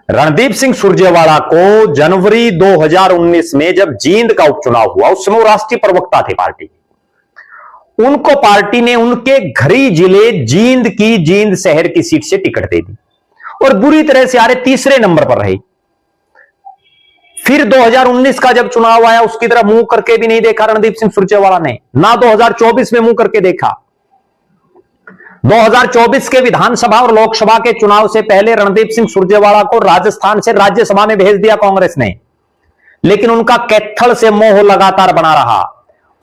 रणदीप सिंह सुरजेवाला को जनवरी 2019 में जब जींद का उपचुनाव हुआ, उस समय वो राष्ट्रीय प्रवक्ता थे पार्टी। उनको पार्टी ने उनके घरी जिले जींद की, जींद शहर की सीट से टिकट दे दी और बुरी तरह से आरे तीसरे नंबर पर रही। फिर 2019 का जब चुनाव आया, उसकी तरफ मुंह करके भी नहीं देखा रणदीप सिंह सुरजेवाला ने, ना 2024 में मुंह करके देखा। 2024 के विधानसभा और लोकसभा के चुनाव से पहले रणदीप सिंह सुरजेवाला को राजस्थान से राज्यसभा में भेज दिया कांग्रेस ने, लेकिन उनका कैथल से मोह लगातार बना रहा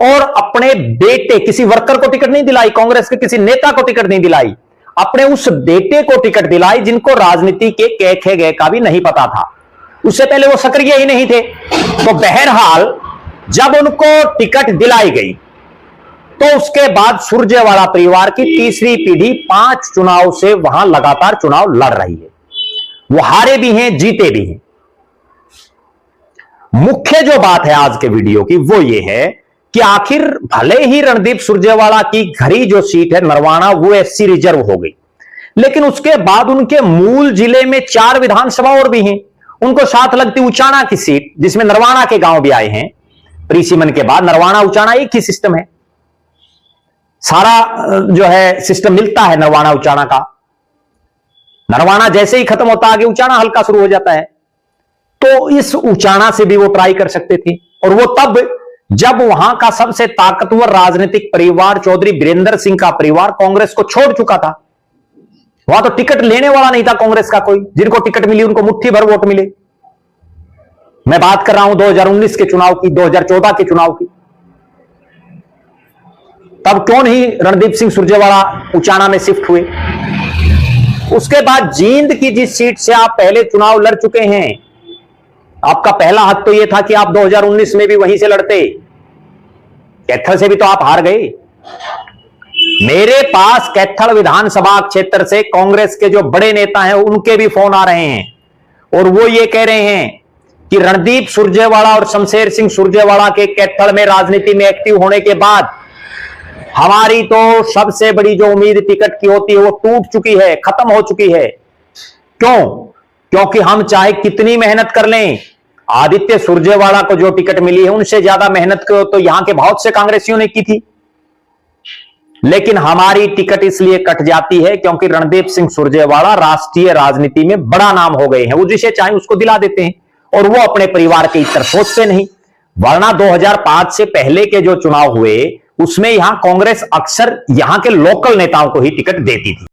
और अपने बेटे, किसी वर्कर को टिकट नहीं दिलाई, कांग्रेस के किसी नेता को टिकट नहीं दिलाई, अपने उस बेटे को टिकट दिलाई जिनको राजनीति के कैखे गए का भी नहीं पता था। उससे पहले वो सक्रिय ही नहीं थे। तो बहरहाल जब उनको टिकट दिलाई गई तो उसके बाद सुरजेवाला परिवार की तीसरी पीढ़ी 5 चुनाव से वहां लगातार चुनाव लड़ रही है। वो हारे भी हैं, जीते भी हैं। मुख्य जो बात है आज के वीडियो की वो ये है कि आखिर भले ही रणदीप सुरजेवाला की घरी जो सीट है नरवाना, वो एससी रिजर्व हो गई, लेकिन उसके बाद उनके मूल जिले में 4 विधानसभा और भी हैं। उनको साथ लगती उचाना की सीट, जिसमें नरवाना के गांव भी आए हैं। प्रीसिमन के बाद नरवाना उचाना एक ही सिस्टम है, सारा जो है सिस्टम मिलता है नरवाना उचाना का। नरवाना जैसे ही खत्म होता आगे उचाना हल्का शुरू हो जाता है। तो इस उचाना से भी वो ट्राई कर सकते थे, और वो तब जब वहां का सबसे ताकतवर राजनीतिक परिवार चौधरी वीरेंद्र सिंह का परिवार कांग्रेस को छोड़ चुका था। वहां तो टिकट लेने वाला नहीं था कांग्रेस का कोई। जिनको टिकट मिली उनको मुट्ठी भर वोट मिले। मैं बात कर रहा हूं 2019 के चुनाव की, 2014 के चुनाव की। तब क्यों नहीं रणदीप सिंह सुरजेवाला उचाना में शिफ्ट हुए। उसके बाद जींद की जिस सीट से आप पहले चुनाव लड़ चुके हैं, आपका पहला हक तो यह था कि आप 2019 में भी वहीं से लड़ते। कैथल से भी तो आप हार गए। मेरे पास कैथल विधानसभा क्षेत्र से कांग्रेस के जो बड़े नेता हैं उनके भी फोन आ रहे हैं, और वो ये कह रहे हैं कि रणदीप सुरजेवाला और शमशेर सिंह सुरजेवाला के कैथल में राजनीति में एक्टिव होने के बाद हमारी तो सबसे बड़ी जो उम्मीद टिकट की होती है वो टूट चुकी है, खत्म हो चुकी है। क्यों? क्योंकि हम चाहे कितनी मेहनत कर लें, आदित्य सुरजेवाला को जो टिकट मिली है उनसे ज्यादा मेहनत तो यहां के बहुत से कांग्रेसियों ने की थी, लेकिन हमारी टिकट इसलिए कट जाती है क्योंकि रणदीप सिंह सुरजेवाला राष्ट्रीय राजनीति में बड़ा नाम हो गए हैं। वो जिसे चाहे उसको दिला देते हैं, और वो अपने परिवार के इतर सोचते नहीं। वरना 2005 से पहले के जो चुनाव हुए उसमें यहां कांग्रेस अक्सर यहां के लोकल नेताओं को ही टिकट देती थी।